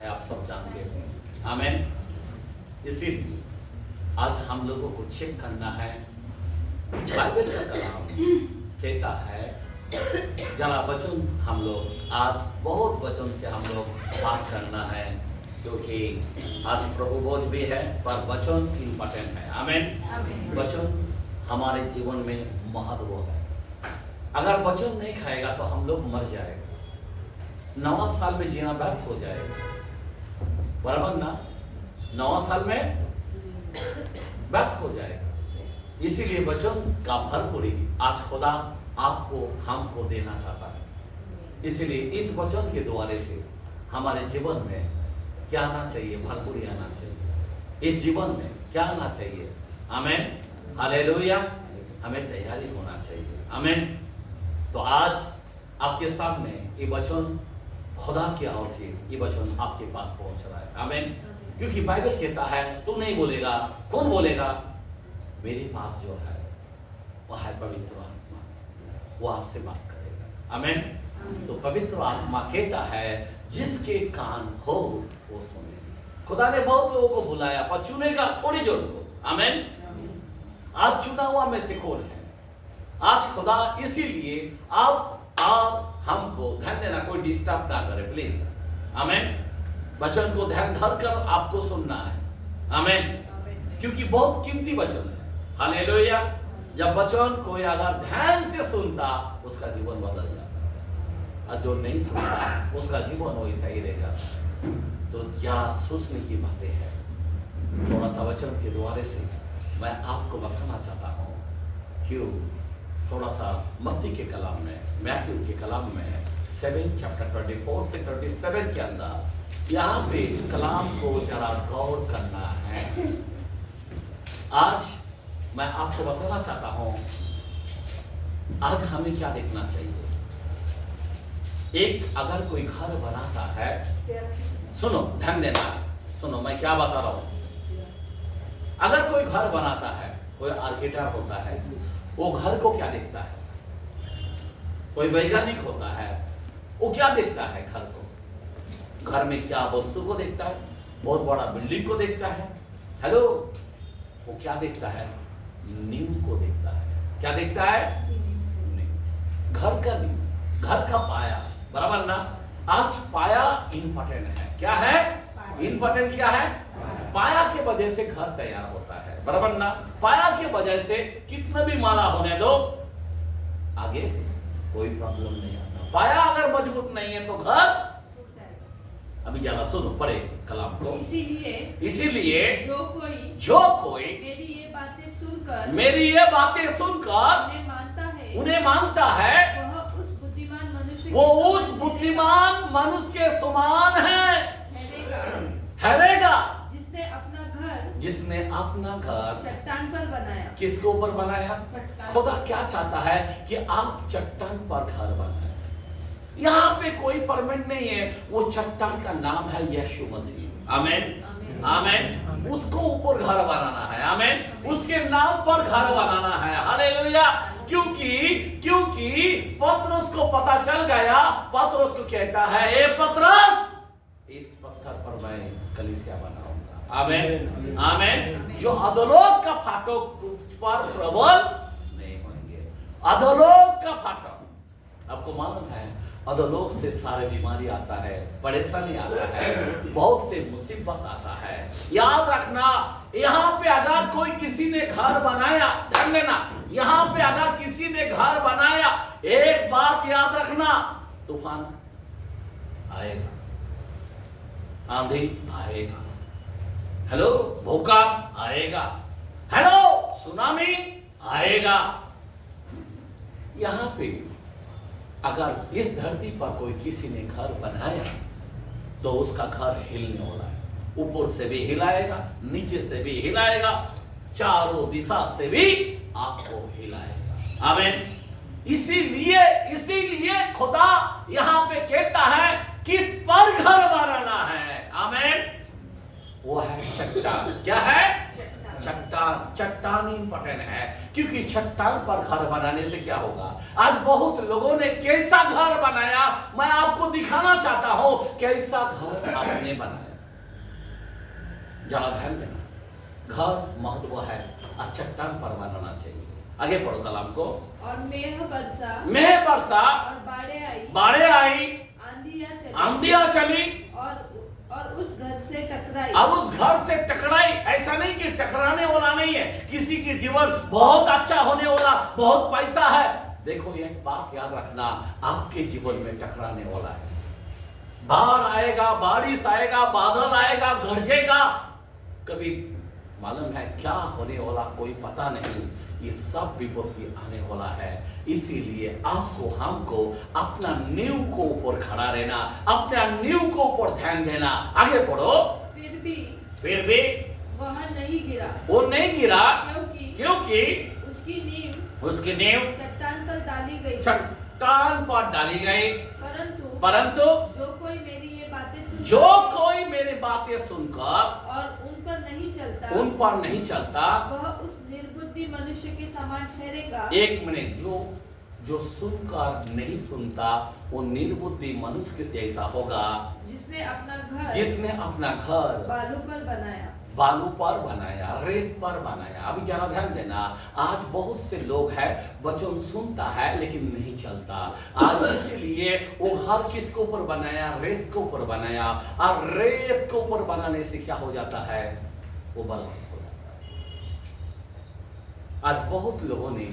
आप सब जानते हैं। आमीन। इसीलिए आज हम लोगों को चेक करना है। बाइबल का कलाम कहता है जरा वचन हम लोग आज बहुत वचन से हम लोग बात करना है, क्योंकि आज प्रभु बोध भी है पर वचन इम्पोर्टेंट है। आमीन। वचन हमारे जीवन में महत्व है। अगर वचन नहीं खाएगा तो हम लोग मर जाएगा, नवा साल में जीना व्यर्थ हो जाएगा, बराबर ना। नवा साल में व्यर्थ हो जाएगा। इसीलिए वचन का भरपूरी आज खुदा आपको हमको देना चाहता है। इसीलिए इस वचन के द्वारे से हमारे जीवन में क्या आना चाहिए? भरपूरी आना चाहिए। इस जीवन में क्या आना चाहिए? आमीन, हालेलुया। हमें तैयारी होना चाहिए। आमीन। तो आज आपके सामने ये वचन खुदा की ओर से ये वचन आपके पास पहुंच रहा है। आमीन। क्योंकि बाइबल कहता है तू नहीं बोलेगा, कौन बोलेगा? मेरे पास जो है वह है पवित्र आत्मा, वो आपसे बात करेगा। आमीन। तो पवित्र आत्मा कहता है जिसके कान हो वो सुने। खुदा ने बहुत लोगों को बुलाया पर चुनेगा थोड़ी जन को। आमीन। आज चुना हुआ में से कौन है? आज खुदा इसीलिए आप हमको ध्यान देना, कोई डिस्टर्ब ना करे प्लीज। आमीन। वचन को ध्यान धर कर आपको सुनना है। आमीन। क्योंकि बहुत कीमती वचन है। हालेलुया। जब वचन कोई अगर ध्यान से सुनता उसका जीवन बदल जाता, और जो नहीं सुनता उसका जीवन वैसा ही रहेगा। तो क्या सोचने की बातें हैं। थोड़ा सा वचन के द्वारे से मैं आपको बताना चाहता हूँ। क्यों? थोड़ा सा मत्ती के कलाम में, मैथ्यू के कलाम में 7 चैप्टर 24 से 27 के अंदर यहाँ पे कलाम को जरा गौर करना है। आज मैं आपको बताना चाहता हूँ आज हमें क्या देखना चाहिए। एक अगर कोई घर बनाता है, सुनो ध्यान देना, सुनो मैं क्या बता रहा हूँ। अगर कोई घर बनाता है, कोई आर्किटेक्ट होता है, वो घर को क्या देखता है? कोई वैज्ञानिक होता है, वो क्या देखता है? घर को, घर में क्या वस्तु को देखता है? बहुत बड़ा बिल्डिंग को देखता है। हेलो, वो क्या देखता है? नींव को देखता है। क्या देखता है? नींव। घर का नींव, घर का पाया, बराबर ना। आज पाया इंपॉर्टेंट है। क्या है इंपॉर्टेंट? क्या है? पाया के वजह से घर तैयार होता है, बराबर ना। पाया के वजह से कितना भी माला होने दो, आगे कोई प्रॉब्लम नहीं आता। पाया अगर मजबूत नहीं है तो घर, अभी ज्यादा सुनो पढ़े कलाम को। इसीलिए जो कोई मेरी ये बातें सुनकर उन्हें मानता है वो उस बुद्धिमान मनुष्य के समान है, ठहरेगा जिसने अपना घर चट्टान पर बनाया। किसके ऊपर बनाया? खुदा क्या चाहता है कि आप चट्टान पर घर बनाए। यहाँ पे कोई परमानेंट नहीं है, वो चट्टान का नाम है यीशु मसीह। आमीन, आमीन। उसको ऊपर घर बनाना है। आमीन। उसके नाम पर घर बनाना है। हालेलुया। क्योंकि पतरस को पता चल गया, पतरस को कहता है ए पतरस, इस पत्थर पर मैं कलीसिया बनाऊंगा। आमीन, आमीन। जो अधोलोक का फाटक पर प्रबल नहीं होंगे। अधोलोक का फाटक, आपको मालूम है अधोलोक से सारे बीमारी आता है, परेशानी आता है, बहुत से मुसीबत आता है। याद रखना, यहाँ पे अगर कोई किसी ने घर बनाया, ध्यान देना, यहाँ पे अगर किसी ने घर बनाया, एक बात याद रखना, तूफान आएगा, आंधी आएगा, हेलो भूकंप आएगा, हेलो सुनामी आएगा। यहाँ पे अगर इस धरती पर कोई किसी ने घर बनाया तो उसका घर हिलने वाला है। ऊपर से भी हिलाएगा, नीचे से भी हिलाएगा, चारों दिशा से भी आपको हिलाएगा। आमीन। इसीलिए खुदा यहाँ पे कहता है किस पर घर बनाना है। आमीन। वो है चट्टान। क्या है? चट्टान चट्टान इंपॉर्टेंट है, क्योंकि चट्टान पर घर बनाने से क्या होगा। आज बहुत लोगों ने कैसा घर बनाया, मैं आपको दिखाना चाहता हूं कैसा घर आपने बनाया। जरा ध्यान देना, घर महत्व है, आज चट्टान पर बनाना चाहिए। आगे पढ़ो कलाम को। और मेह बरसा और बाढ़े आई, आंधियां चली और उस घर से टकराई। अब उस घर से टकराई, ऐसा नहीं कि टकराने वाला नहीं है, किसी के जीवन बहुत अच्छा होने वाला, बहुत पैसा है। देखो एक बात याद रखना, आपके जीवन में टकराने वाला है। बाढ़ आएगा, बारिश आएगा, बादल आएगा, गरजेगा, कभी मालूम है क्या होने वाला कोई पता नहीं। ये सब विपत्ति आने वाला है, इसीलिए आपको हमको अपना नींव को ऊपर खड़ा रहना, अपना नींव को ऊपर ध्यान देना। आगे बढ़ो। फिर भी वह नहीं गिरा, वो नहीं गिरा, क्योंकि उसकी नींव चट्टान पर डाली गई। परंतु जो कोई मेरी बातें सुनकर और उन पर नहीं चलता वह उस निर्बुद्धि मनुष्य के समान ठहरेगा। एक मिनट, जो सुनकर नहीं सुनता वो निर्बुद्धि मनुष्य के ऐसा होगा जिसने अपना घर बालू पर बनाया, रेत पर बनाया। अभी जरा ध्यान देना, आज बहुत से लोग हैं वचन सुनता है लेकिन नहीं चलता। आज इसीलिए वो घर किसके ऊपर बनाया, रेत के ऊपर बनाया, और रेत के ऊपर बनाने से क्या हो जाता है, वो बर्बाद हो जाता है। आज बहुत लोगों ने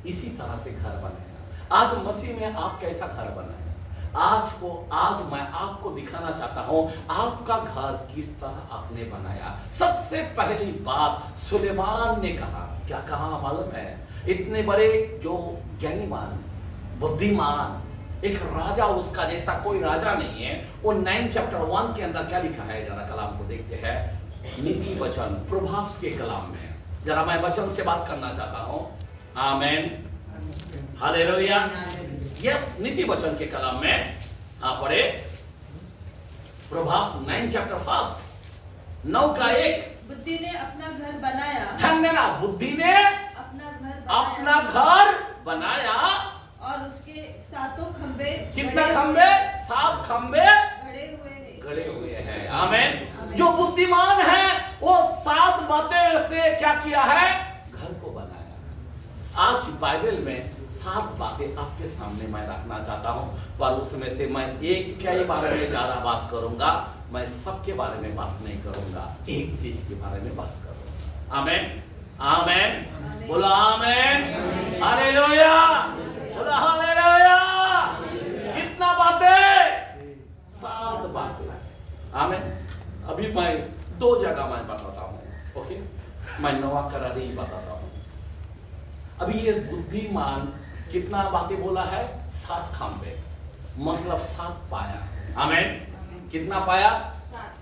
इसी तरह से घर बनाया। आज मसीह में आप कैसा घर बनाया, आज मैं आपको दिखाना चाहता हूं आपका घर किस तरह आपने बनाया। सबसे पहली बात सुलेमान ने कहा, क्या कहा मालूम है, इतने बड़े जो ज्ञानीमान बुद्धिमान एक राजा, उसका जैसा कोई राजा नहीं है। वो 9 चैप्टर 1 के अंदर क्या लिखा है, जरा कलाम को देखते हैं। नीति वचन प्रोवर्ब्स के कलाम में, जरा मैं वचन से बात करना चाहता हूं। आमेन, हालेलुया। यस, नीति वचन के कलाम में पढ़े प्रोवर्ब्स 9 चैप्टर 9 का 1। बुद्धि ने अपना घर बनाया, ध्यान देना, बुद्धि ने अपना घर बनाया और उसके सातों खंबे, कितना खंबे, 7 खंबे गड़े हुए हैं। आमेन। जो बुद्धिमान है वो 7 बातें से क्या किया है, घर को बनाया। आज बाइबल में 7 बातें आपके सामने मैं रखना चाहता हूं, पर उसमें से मैं एक के बारे में ज्यादा बात करूंगा, मैं सबके बारे में बात नहीं करूंगा, एक चीज के बारे में बात करूंगा। आमेन, आमेन, बोला आमेन, हालेलुया, बोला हालेलुया। कितना बातें, 7 बातें। आमेन। अभी मैं 2 जगह मैं बताता हूं, ओके, मैं नवा करा ही बताता हूं। अभी ये बुद्धिमान कितना बातें बोला है, 7 खंबे, मतलब 7 पाया। आमेन। कितना पाया,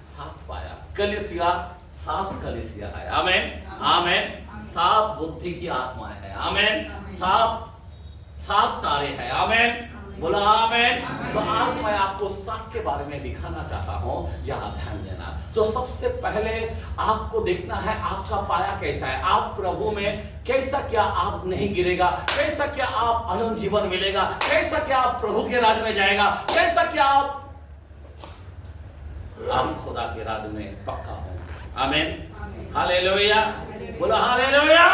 7 पाया। कलीसिया 7 कलीसिया है। आमेन, आमेन। 7 बुद्धि की आत्मा है। आमेन। 7 तारे हैं। आमेन, बोला आमेन। तो आज मैं आपको 7 के बारे में दिखाना चाहता हूं, जहां ध्यान देना। तो सबसे पहले आपको देखना है आपका पाया कैसा है, आप प्रभु में कैसा, क्या आप नहीं गिरेगा, कैसा क्या आप अनंत जीवन मिलेगा, कैसा क्या आप प्रभु के राज में जाएगा, कैसा क्या आप खुदा के राज में पक्का हो। आमेन, हालेलुया, बोला हालेलुया।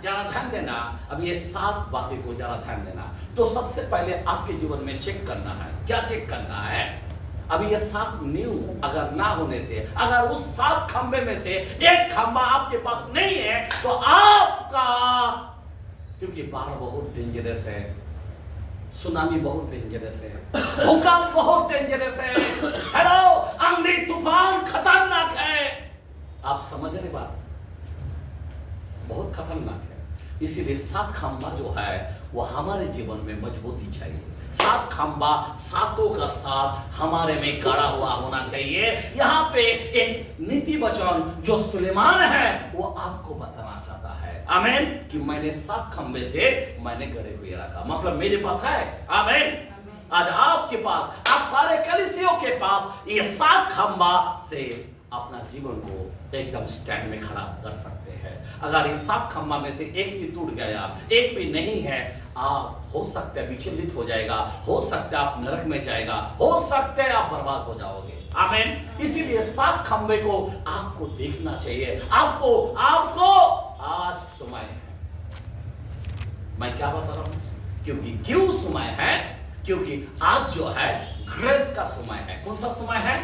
जरा ध्यान देना, अब ये 7 बातें को जरा ध्यान देना। तो सबसे पहले आपके जीवन में चेक करना है, क्या चेक करना है, अभी ये 7 नींव अगर ना होने से, अगर उस 7 खंबे में से एक खंबा आपके पास नहीं है, तो आपका, क्योंकि बाढ़ बहुत डेंजरस है, सुनामी बहुत डेंजरस है, भूकंप बहुत डेंजरस है, हेलो, आंधी तूफान खतरनाक है। आप समझ रहे बात, बहुत खतरनाक है। इसीलिए 7 खंबा जो है वो हमारे जीवन में मजबूती चाहिए। 7 खंबा, 7 का साथ हमारे में गड़ा हुआ होना चाहिए। यहाँ पे एक नीति वचन जो सुलेमान है वो आपको बताना चाहता है, आमेन, कि मैंने 7 खंबे से मैंने गड़े हुए रखा, मतलब मेरे पास है। आमेन। आज आपके पास, आप सारे कलीसियों के पास ये 7 खंबा से अपना जीवन को एकदम स्टैंड में खड़ा कर सकते हैं। अगर इस 7 खंबा में से एक भी टूट गया, एक भी नहीं है, आप हो सकते हैं विचलित हो जाएगा, हो सकता है आप नरक में जाएगा, हो सकता है आप बर्बाद हो जाओगे। आमीन। इसीलिए 7 खंबे को आपको देखना चाहिए। आपको आज समय है। मैं क्या बता रहा हूं? क्यों समय है? क्योंकि आज जो है ग्रेस का समय है। कौन सा समय है?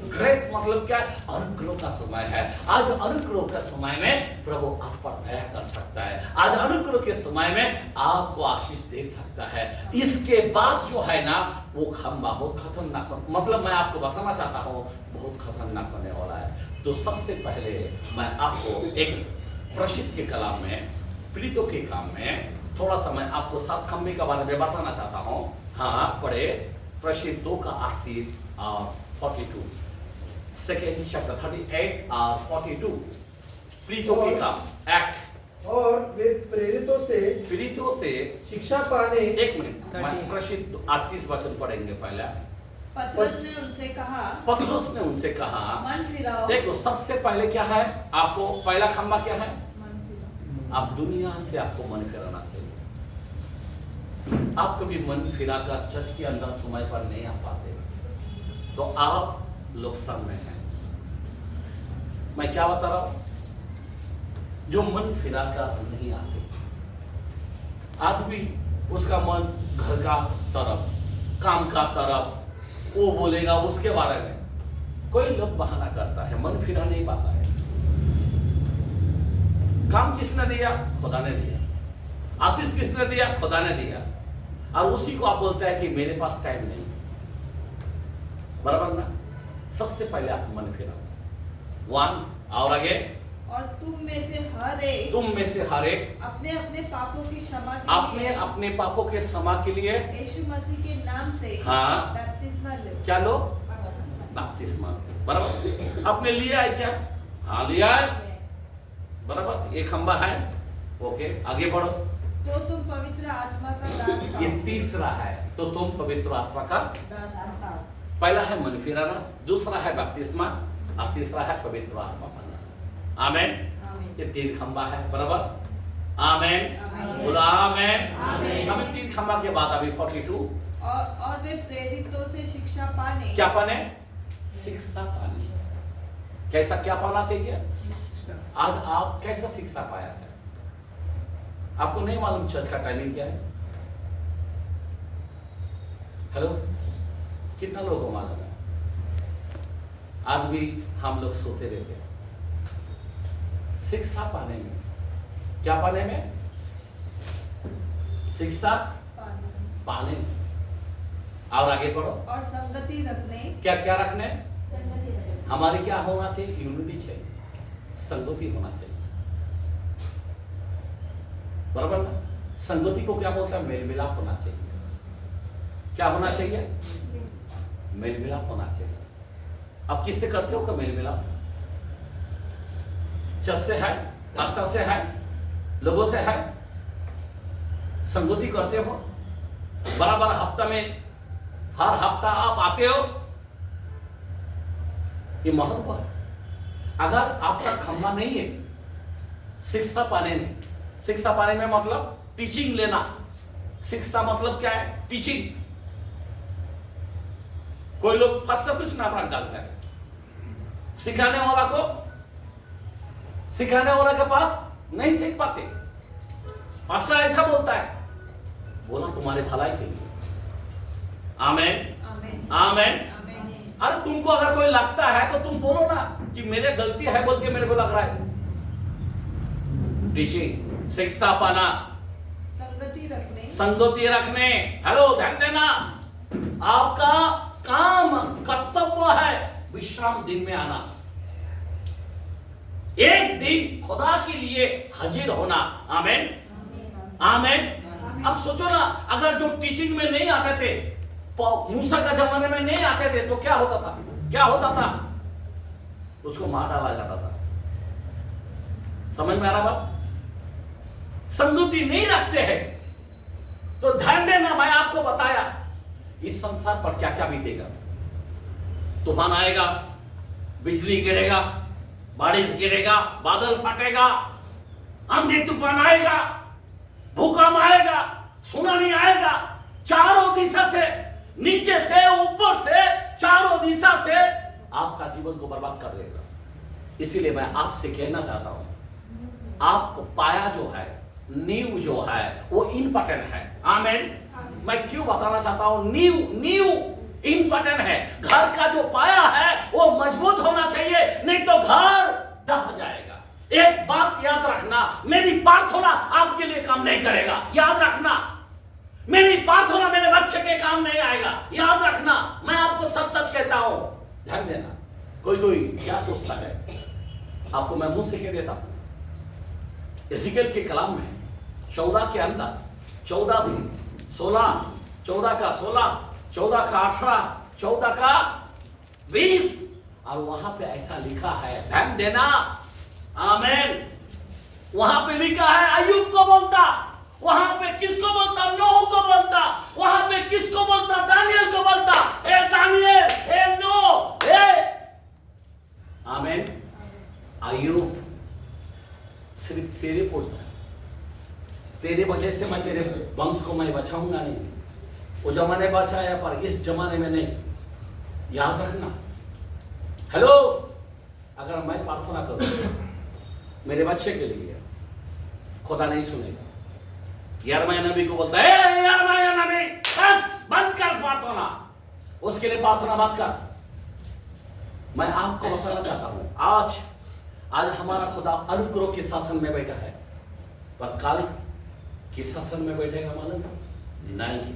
ग्रेस मतलब क्या है? अनुग्रह का समय है। आज अनुग्रह के समय में प्रभु आप पर दया कर सकता है। आज अनुग्रह के समय में आपको आशीष दे सकता है। इसके बाद जो है ना, वो खंबा बहुत खतरनाक, मतलब मैं आपको बताना चाहता हूँ बहुत खतरनाक होने वाला है। तो सबसे पहले मैं आपको एक प्रसिद्ध के कलाम में, पीड़ितों के काम में थोड़ा सा मैं आपको 7 खंबे के बारे में बताना चाहता हूँ। हाँ, पढ़े प्रसिद्ध 2 का 38 और 42, सेकेंड चैप्टर 38 और 42, पीड़ितों के काम एक्ट। और वे प्रेरितों से शिक्षा पाने। एक मिनट, मैं प्रसिद्ध 38 वचन पढ़ेंगे पहले। पतरस ने उनसे कहा मन फिराओ। देखो, सबसे पहले क्या है? आपको पहला खंबा क्या है? आप दुनिया से आपको मन फिराना चाहिए। आप कभी मन फिराकर चर्च के अंदर समय पर नहीं आ पाते तो आप लोग सब में हैं। मैं क्या बता रहा हूं? जो मन फिराकर नहीं आते, आज भी उसका मन घर का तरफ, काम का तरफ, वो बोलेगा उसके बारे में। कोई लोग बहाना करता है, मन फिरा नहीं पाता है। काम किसने दिया? खुदा ने दिया। आशीष किसने दिया? खुदा ने दिया। और उसी को आप बोलते हैं कि मेरे पास टाइम नहीं। बराबर ना? सबसे पहले आप मन फिराओ। 1 और आगे। और तुम में से हर एक अपने अपने पापों की क्षमा अपने पापों के क्षमा के लिए यीशु मसीह के नाम से हाँ, बपतिस्मा लो। क्या लो? बपतिस्मा। बराबर? आपने लिया है क्या? हाँ, लिया है। बराबर? एक खंबा है। ओके, आगे बढ़ो। तो तुम पवित्र आत्मा का दान पाओ। ये तीसरा है, तो तुम पवित्र आत्मा का दान पाओ। पहला है मन फिराना, दूसरा है बपतिस्मा और तीसरा है पवित्र आत्मा पाना। आमेन। ये 3 खंबा है। बराबर? आमेन। बोला आमेन। अभी 3 खंबा के बाद अभी 42। और वे प्रेरितों से शिक्षा पाने। क्या पाने? शिक्षा पाने। कैसा क्या पाना चाहिए? आज आप कैसा शिक्षा पाया है? आपको नहीं मालूम चर्च का टाइमिंग क्या है? हेलो, कितना लोगों को मालूम है? आज भी हम लोग सोते रहते हैं। शिक्षा पाने में, क्या पाने में? शिक्षा पाने में। और आगे पढ़ो। और संगति रखने। क्या क्या रखने? हमारी क्या होना चाहिए? यूनिटी चाहिए, संगति होना चाहिए। बराबर ना? संगति को क्या बोलता है? मेल मिलाप होना चाहिए। क्या होना चाहिए? मेल मिलाप होना चाहिए। अब किससे करते हो का मेल मिलाप? चर्च से है, पास्टर से है, लोगों से है। संगति करते हो बराबर। हफ्ता में हर हफ्ता आप आते हो, ये महत्व है। अगर आपका खंबा नहीं है शिक्षा पाने में, शिक्षा पाने में मतलब टीचिंग लेना। शिक्षा मतलब क्या है? टीचिंग। कोई लोग फर्स्ट कुछ नाम रख डालता है। सिखाने वाला के पास नहीं सीख पाते। पास्टर ऐसा बोलता है, बोला तुम्हारे भलाई के लिए। आमेन। आमेन। अरे तुमको अगर कोई लगता है तो तुम बोलो ना कि मेरे गलती है बोल के मेरे को लग रहा है। टीचिंग, शिक्षा पाना, संगति रखने। हेलो, ध्यान देना। आपका काम, कर्तव्य है विश्राम दिन में आना। एक दिन खुदा के लिए हाजिर होना। आमेन। आमेन। अब सोचो ना, अगर जो टीचिंग में नहीं आते थे, मूसा का जमाने में नहीं आते थे, तो क्या होता था? क्या होता था? उसको मार डाला जाता था। समझ में आ रहा बात? संगति नहीं रखते हैं तो ध्यान देना, मैं आपको बताया इस संसार पर क्या क्या बीतेगा। तूफान आएगा, बिजली गिरेगा, बारिश गिरेगा, बादल फटेगा, आंधी तूफान आएगा, भूकंप आएगा, सुनामी आएगा, चारों दिशा से, नीचे से, ऊपर से, चारों दिशा से आपका जीवन को बर्बाद कर देगा। इसीलिए मैं आपसे कहना चाहता हूं, आपको पाया जो है, नींव जो है, वो इंपॉर्टेंट है। आमीन। मैं क्यों बताना चाहता हूं, नींव इंपॉर्टेंट है। घर का जो पाया है वो मजबूत होना चाहिए, नहीं तो घर दह जाएगा। एक बात याद रखना, मेरी प्रार्थना आपके लिए काम नहीं करेगा, याद रखना। मेरी प्रार्थना मेरे बच्चे के काम नहीं आएगा, याद रखना। मैं आपको सच सच कहता हूं, ध्यान देना। कोई क्या सोचता है, आपको मैं मुंह से कह देता हूं। इज़िकियल के कलाम में 14 के अंदर 14 से 16, 14 का 16, 14 का 18, 14 का 20, और वहां पे ऐसा लिखा है, ध्यान देना। आमीन। वहां पे लिखा है, अय्यूब को बोलता, वहां पे किसको बोलता, नूह को बोलता, वहां पे किसको बोलता, दानियल को बोलता, ए दानियल, ए नूह, ए। आमीन। अय्यूब सिर्फ तेरे बोलता है, तेरे वजह से मैं तेरे वंश को मैं बचाऊंगा नहीं। वो जमाने बचाया पर इस जमाने में नहीं, याद रखना। हेलो, अगर मैं प्रार्थना करूं मेरे बच्चे के लिए, खुदा नहीं सुनेगा। यिर्मयाह नबी को बोलता है, यिर्मयाह नबी बस बंद कर प्रार्थना, उसके लिए प्रार्थना मत कर। मैं आपको बताना चाहता हूं, आज हमारा खुदा अनुग्रह के शासन में बैठा है, पर काल किस शासन में बैठेगा मालूम नहीं।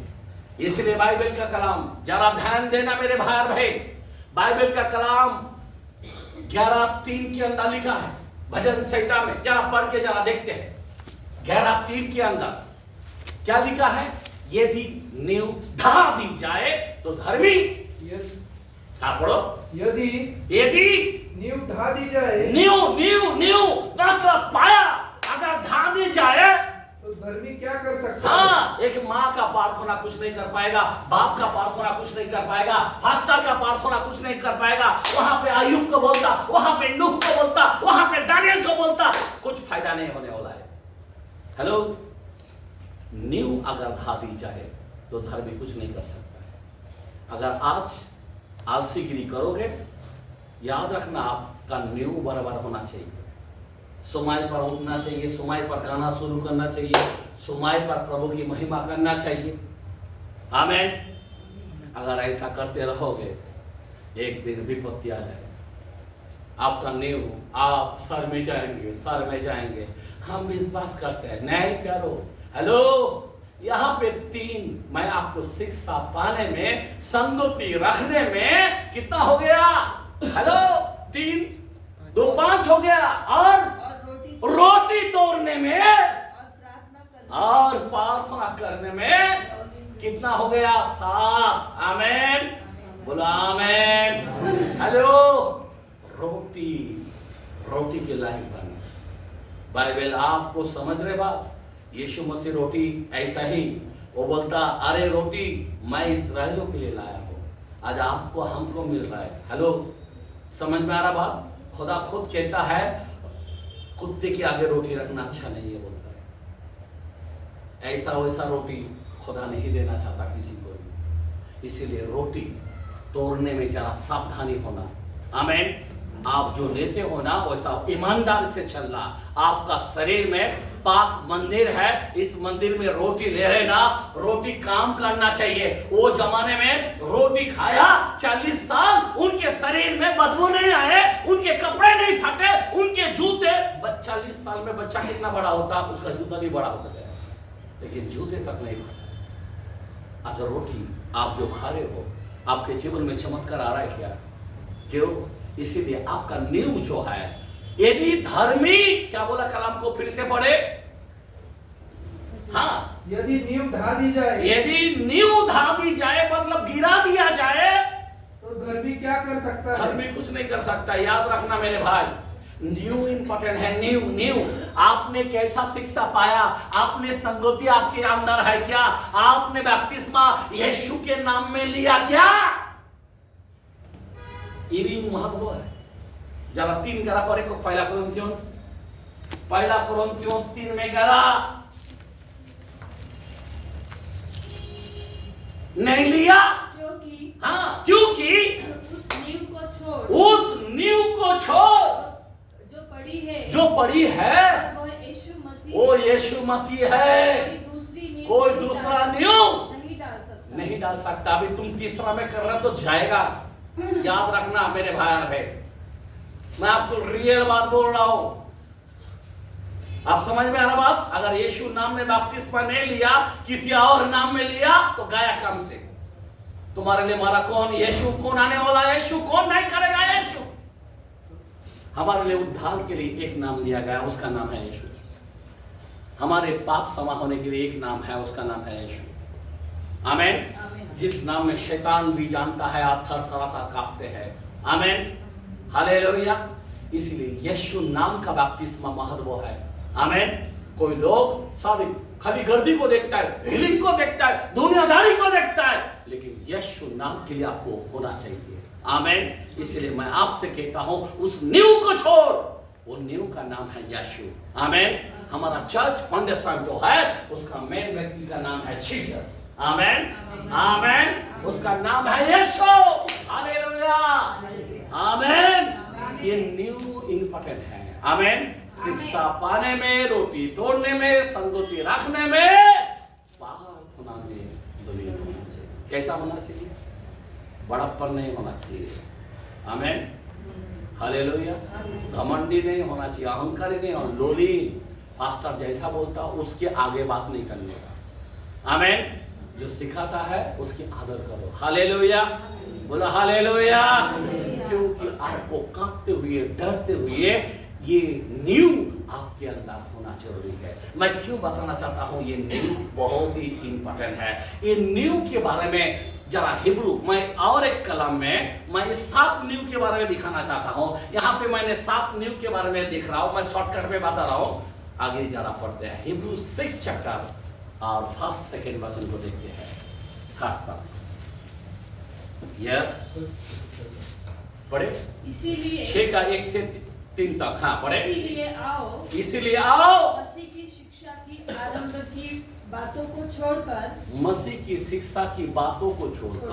इसलिए बाइबल का कलाम जरा ध्यान देना मेरे भाई और बहन। बाइबल का कलाम 11:3 के अंदर लिखा है, भजन संहिता में, जरा पढ़ के जरा देखते हैं। 11:3 के अंदर क्या लिखा है, यदि नींव ढा दी जाए तो धर्मी, पढ़ो, यदि नींव ढा दी जाए, नींव मतलब पाया अगर ढा दी जाए तो धर्मी क्या कर सकता है? हाँ, एक माँ का प्रार्थना कुछ नहीं कर पाएगा, बाप का प्रार्थना कुछ नहीं कर पाएगा, फास्टर का प्रार्थना कुछ नहीं कर पाएगा। वहां पे अय्यूब को बोलता, वहां पे नूह को बोलता, वहां पे दानियल को बोलता, कुछ फायदा नहीं होने वाला है। हेलो, नींव अगर ढा दी जाए तो धर्मी कुछ नहीं कर सकता है। अगर आज आलसीगिरी करोगे, याद रखना आपका नींव बराबर होना चाहिए। समय पर उठना चाहिए, समय पर गाना शुरू करना चाहिए, समय पर प्रभु की महिमा करना चाहिए। आमीन। अगर ऐसा करते रहोगे, एक दिन विपत्ति आ जाएगी, आपका नींव, आप सर में जाएंगे। हम विश्वास करते हैं, नहीं प्यारो। हेलो, यहाँ पे 3 मैं आपको शिक्षा पाने में, संगति रखने में कितना हो गया? हेलो, 3 2 5 हो गया, और रोटी तोड़ने में और प्रार्थना करने में कितना हो गया? 7। आमीन, बोला आमीन। हेलो, रोटी के लायक बने। बाइबल आपको समझ रहे बात? यीशु मसीह रोटी ऐसा ही, वो बोलता, अरे रोटी मैं इस्राएलियों के लिए लाया हूं, आज आपको हमको मिल रहा है। हेलो, समझ में आ रहा बात? खुदा खुद कहता है, कुत्ते के आगे रोटी रखना अच्छा नहीं है, बोलता है। ऐसा वैसा रोटी खुदा नहीं देना चाहता किसी को भी। इसीलिए रोटी तोड़ने में जरा सावधानी होना। आमीन। आप जो लेते हो ना, वैसा ईमानदार से चलना। आपका शरीर में पाक मंदिर है, इस मंदिर में रोटी ले रहे ना, रोटी काम करना चाहिए। वो जमाने में रोटी खाया 40 साल, उनके शरीर में बदबू नहीं आए, उनके कपड़े नहीं फटे, उनके जूते, 40 साल में बच्चा कितना बड़ा होता, उसका जूता भी बड़ा होता है, लेकिन जूते तक नहीं फटे। आज रोटी आप जो खा रहे हो, आपके जीवन में चमत्कार आ रहा है क्या? क्यों? इसीलिए आपका नींव जो है, यदि धर्मी, क्या बोला कलाम को फिर से पढ़े? हाँ, यदि नींव ढा दी जाए, यदि नींव ढा दी जाए मतलब गिरा दिया जाए, तो धर्मी क्या कर सकता है? धर्मी कुछ नहीं कर सकता। याद रखना मेरे भाई, न्यू इंपॉर्टेंट है। न्यू आपने कैसा शिक्षा पाया? आपने संगति आपके अंदर है क्या? आपने बपतिस्मा यीशु के नाम में लिया क्या? ये भी महत्व है। जरा 3:11 पढ़े को, पहला कोरिन्थियोस 3:11। नहीं लिया क्योंकि हाँ, क्योंकि उस नींव को छोड़ जो पड़ी है वो यीशु मसीह है। कोई दूसरा नींव नहीं नहीं डाल डाल सकता। सकता। अभी तुम तीसरा में कर रहे हो तो जाएगा। याद रखना मेरे भाई और बहन, मैं आपको रियल बात बोल रहा हूं। आप समझ में आ रहा बात? अगर यीशु नाम में बपतिस्मा नहीं लिया, किसी और नाम में लिया तो गया काम से। तुम्हारे लिए मारा कौन? यीशु। कौन आने वाला है? यीशु। कौन नहीं करेगा? यीशु। हमारे लिए उद्धार के लिए एक नाम दिया गया, उसका नाम है यीशु। हमारे पाप क्षमा होने के लिए एक नाम है, उसका नाम है यीशु। आमीन। जिस नाम में शैतान भी जानता है, आप थरथराता कांपते हैं। आमीन, हालेलुया। इसलिए यीशु नाम का बपतिस्मा महत्व है। आमीन। कोई लोग सारी खाली गर्दी को देखता है, हीलिंग को देखता है, दुनियादारी को देखता है, लेकिन यीशु नाम के लिए आपको होना चाहिए। आमीन। इसलिए मैं आपसे कहता हूं, उस नींव को छोड़। वो नींव का नाम है यीशु। आमीन। हमारा चर्च फाउंडेशन जो है, उसका मेन व्यक्ति का नाम है जीसस। आमीन, आमीन। उसका नाम है यीशु। हालेलुया, आमीन। ये न्यू इम्पोर्टेंट है। आमीन। शिक्षा पाने में, रोटी तोड़ने में, संगति रखने में, प्रार्थना में दलील होना चाहिए। कैसा होना चाहिए? बड़प्पन नहीं होना चाहिए। आमीन, हालेलुया। घमंडी नहीं होना चाहिए, अहंकारी नहीं होना, लोली पास्टर जैसा बोलता उसके आगे बात नहीं करने का। आमीन। जो सिखाता है उसकी आदर करो। हालेलुया, बोलो हालेलुया। क्योंकि आपको कांपते हुए, डरते हुए ये न्यू आपके अंदर होना जरूरी है। मैं क्यों बताना चाहता हूं, ये न्यू बहुत ही इंपॉर्टेंट है। ये न्यू के बारे में जरा हिब्रू, मैं और एक कलम में मैं इस 7 न्यू के बारे में दिखाना चाहता हूं। यहाँ पे मैंने 7 न्यू के बारे में दिख रहा हूं, मैं शॉर्टकट में बता रहा हूं। आगे जरा पढ़ते हैं हिब्रू 6 चैप्टर और 1-2 वचन को देखते हैं। यस, पढ़े। इसीलिए 6 का 1 से 3 तक। हाँ, पढ़े। इसीलिए आओ मसीह की शिक्षा की आरंभ की बातों को छोड़कर, मसीह की शिक्षा की बातों को छोड़कर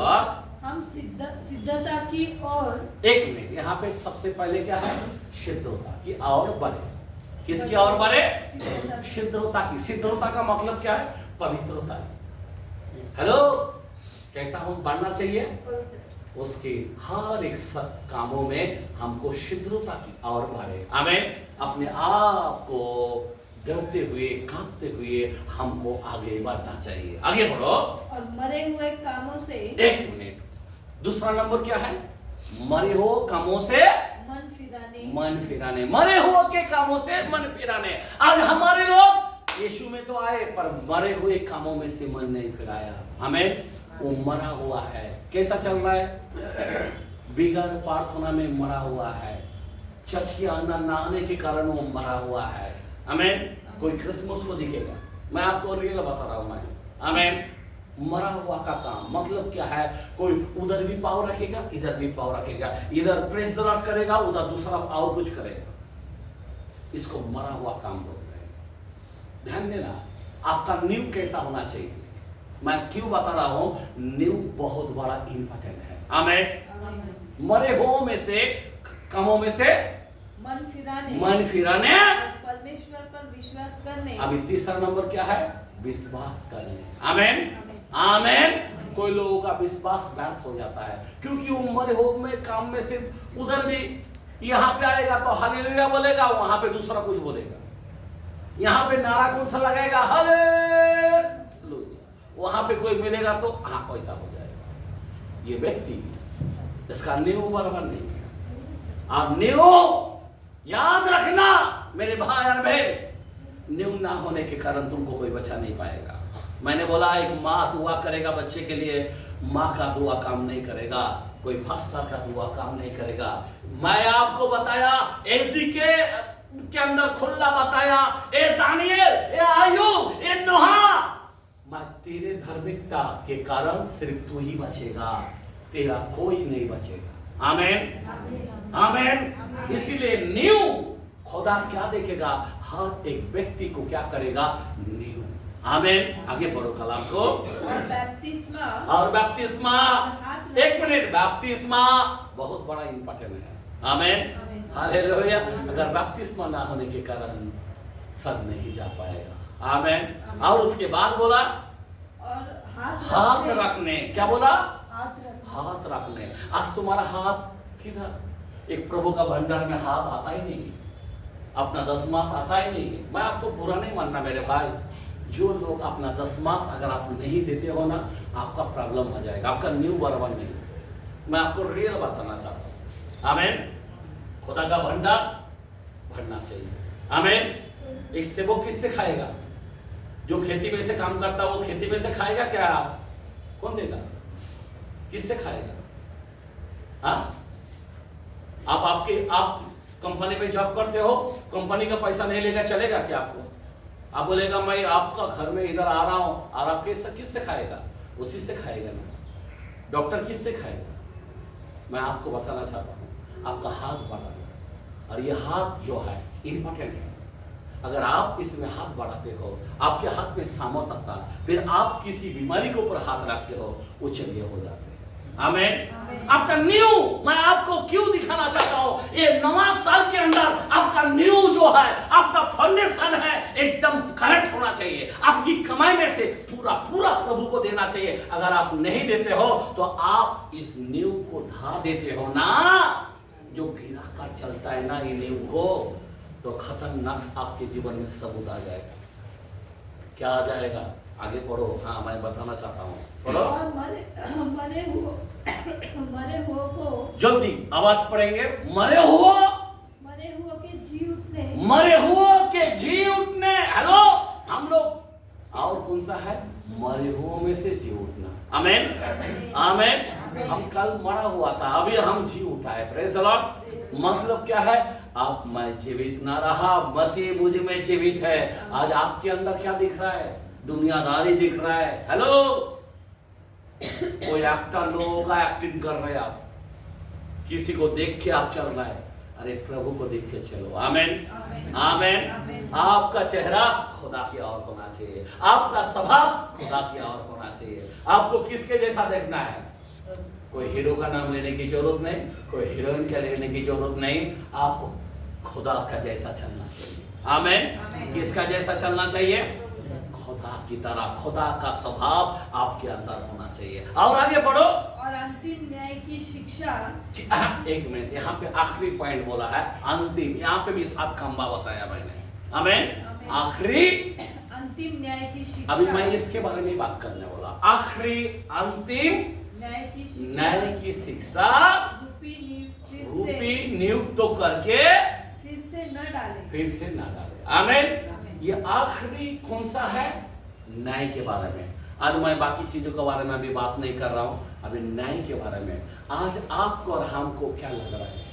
हम सिद्धता की और, एक मिनट, यहाँ पे सबसे पहले क्या है? सिद्धता की और बढ़े। किसकी और बढ़े? सिद्धता की। सिद्धता का मतलब क्या है? पवित्रता। हेलो, कैसा हम बढ़ना चाहिए? उसके हर एक कामों में हमको सिद्धता की और बढ़े। आमीन। अपने आप को डरते हुए, कांपते हुए हमको आगे बढ़ना चाहिए। आगे बढ़ो। और मरे हुए कामों से, एक मिनट, दूसरा नंबर क्या है? मरे हो कामों से मन फिराने। मन फिराने। मरे हुए के कामों से मन फिराने। आज हमारे लोग यीशु में तो आए, पर मरे हुए कामों में से मन नहीं फिराया। हमें वो मरा हुआ है। कैसा चल रहा है? बिगर प्रार्थना में मरा हुआ है। चर्च के अंदर ना आने के कारण वो मरा हुआ है। आमीन। कोई क्रिसमस को दिखेगा, मैं आपको रियल बता रहा हूं। मैं आमीन। मरा हुआ का काम मतलब क्या है? कोई उधर भी पाव रखेगा, इधर भी पाव रखेगा, इधर प्रेस द लॉर्ड करेगा, उधर दूसरा और कुछ करेगा। इसको मरा हुआ काम बोलते हैं। ध्यान देना, आपका नींव कैसा होना चाहिए। मैं क्यों बता रहा हूं? नींव बहुत बड़ा इंपॉर्टेंट है। आमीन। मरे हुओं में से, कामों में से मन फिराने, परमेश्वर पर विश्वास करने। अभी तीसरा नंबर क्या है? विश्वास करने। आमीन, आमीन। कोई लोगों का विश्वास व्यर्थ हो जाता है, क्योंकि वो मरे हुए में काम में से उधर भी, यहाँ पे आएगा तो हालेलुया बोलेगा, वहां पे दूसरा कुछ बोलेगा। यहाँ पे नारा कौन सा लगाएगा? हालेलुया। वहां पे कोई मिलेगा तो हाँ पैसा हो जाएगा। ये व्यक्ति, इसका नींव बराबर नहीं है। आप नींव याद रखना मेरे भाई और बहन, नींव ना होने के कारण तुमको कोई बच्चा नहीं पाएगा। मैंने बोला एक माँ दुआ करेगा बच्चे के लिए, माँ का दुआ काम नहीं करेगा, कोई फास्टर का दुआ काम नहीं करेगा। मैं आपको बताया, एजी के अंदर खुला बताया, ए दानियल, ए आयूब, ए नोहा, मैं तेरे धार्मिकता के कारण सिर्फ तू ही बचेगा, तेरा कोई नहीं बचेगा। आमीन, आमीन। इसीलिए न्यू खुदा क्या देखेगा, हर एक व्यक्ति को क्या करेगा, न्यू। आमीन। आगे बढ़ो कलाम को। और बैप्तिस्मा, एक मिनट, बैप्तिस्मा बहुत बड़ा इंपॉर्टेंट है। आमीन, हालेलुया। अगर बैप्तिस्मा ना होने के कारण सब नहीं जा पाएगा। आमीन। और उसके बाद बोला और हाथ रखने, क्या बोला, हाथ रखने। आज तुम्हारा हाथ किधर, एक प्रभु का भंडार में हाथ आता ही नहीं, अपना दशमास आता ही नहीं। मैं आपको बुरा नहीं मानना मेरे भाई, जो लोग अपना दशमास अगर आप नहीं देते हो ना, आपका प्रॉब्लम हो जाएगा, आपका न्यू बराबर नहीं। मैं आपको रियल बताना चाहता हूँ। आमीन। खुदा का भंडार भरना चाहिए। आमीन। एक सेवक किससे खाएगा, जो खेती में से काम करता है वो खेती में से खाएगा क्या, कौन देगा, किससे खाएगा? हाँ, आप कंपनी में जॉब करते हो, कंपनी का पैसा नहीं लेगा, चलेगा क्या आपको? आप बोलेगा मैं आपका घर में इधर आ रहा हूं, और आप किससे खाएगा, उसी से खाएगा ना। डॉक्टर किससे खाएगा? मैं आपको बताना चाहता हूं, आपका हाथ बढ़ाना, और ये हाथ जो है इंपॉर्टेंट है। अगर आप इसमें हाथ बढ़ाते हो, आपके हाथ में सामर्थ आता, फिर आप किसी बीमारी के ऊपर हाथ रखते हो, वो चंगे हो जाते हैं। आमीन। आपका न्यू, मैं आपको क्यों दिखाना चाहता हूं, ये नवा साल के अंदर आपका न्यू जो है, आपका फाउंडेशन है, एकदम करेक्ट होना चाहिए। आपकी कमाई में से पूरा प्रभु को देना चाहिए। अगर आप नहीं देते हो तो आप इस न्यू को ढा देते हो ना, जो गिरा कर चलता है ना ये न्यू को, तो खतरनाक आपके जीवन में सबूत आ जाएगा। क्या आ जाएगा? आगे पढ़ो। हाँ, मैं बताना चाहता हूँ, पढ़ो। और मरे हुओं को जल्दी आवाज पढ़ेंगे। मरे हुओं के जी उठने, मरे हुओं के जी उठने। हेलो, हम लोग और कौन सा है, मरे हुओं में से जी उठना। आमीन, आमीन। हम कल मरा हुआ था, अभी हम जी उठा है। Praise the Lord. मतलब क्या है, अब मैं जीवित ना रहा, मसीह मुझ में जीवित है। आज आपके अंदर क्या दिख रहा है, दुनियादारी दिख रहा है। हेलो, कोई एक्टर लोगों का एक्टिंग कर रहे हैं आप, किसी को देख के आप चल रहा है, अरे प्रभु को देख के चलो। आमीन, आमीन। आपका चेहरा खुदा की ओर होना चाहिए, आपका स्वभाव खुदा की ओर होना चाहिए। आपको किसके जैसा देखना है? कोई हीरो का नाम लेने की जरूरत नहीं, कोई हीरोइन का लेने की जरूरत नहीं, आपको खुदा का जैसा चलना चाहिए। आमीन। किसका जैसा चलना चाहिए? खुदा की तरह। खुदा का स्वभाव आपके अंदर होना चाहिए। और आगे बढ़ो। और अंतिम न्याय की शिक्षा। एक मिनट, यहाँ पे आखिरी पॉइंट बोला है अंतिम, यहाँ पे भी 7 खंबा बताया मैंने। आमीन। आखिरी अंतिम न्याय की शिक्षा। अभी मैं इसके बारे में बात करने वाला। आखिरी अंतिम न्याय की शिक्षा रूपी नियुक्त तो करके फिर से न डाले। आमीन। ये आखिरी कौन सा है? न्याय के बारे में। आज मैं बाकी चीजों के बारे में अभी बात नहीं कर रहा हूं, अभी न्याय के बारे में। आज आपको और हमको क्या लग रहा है?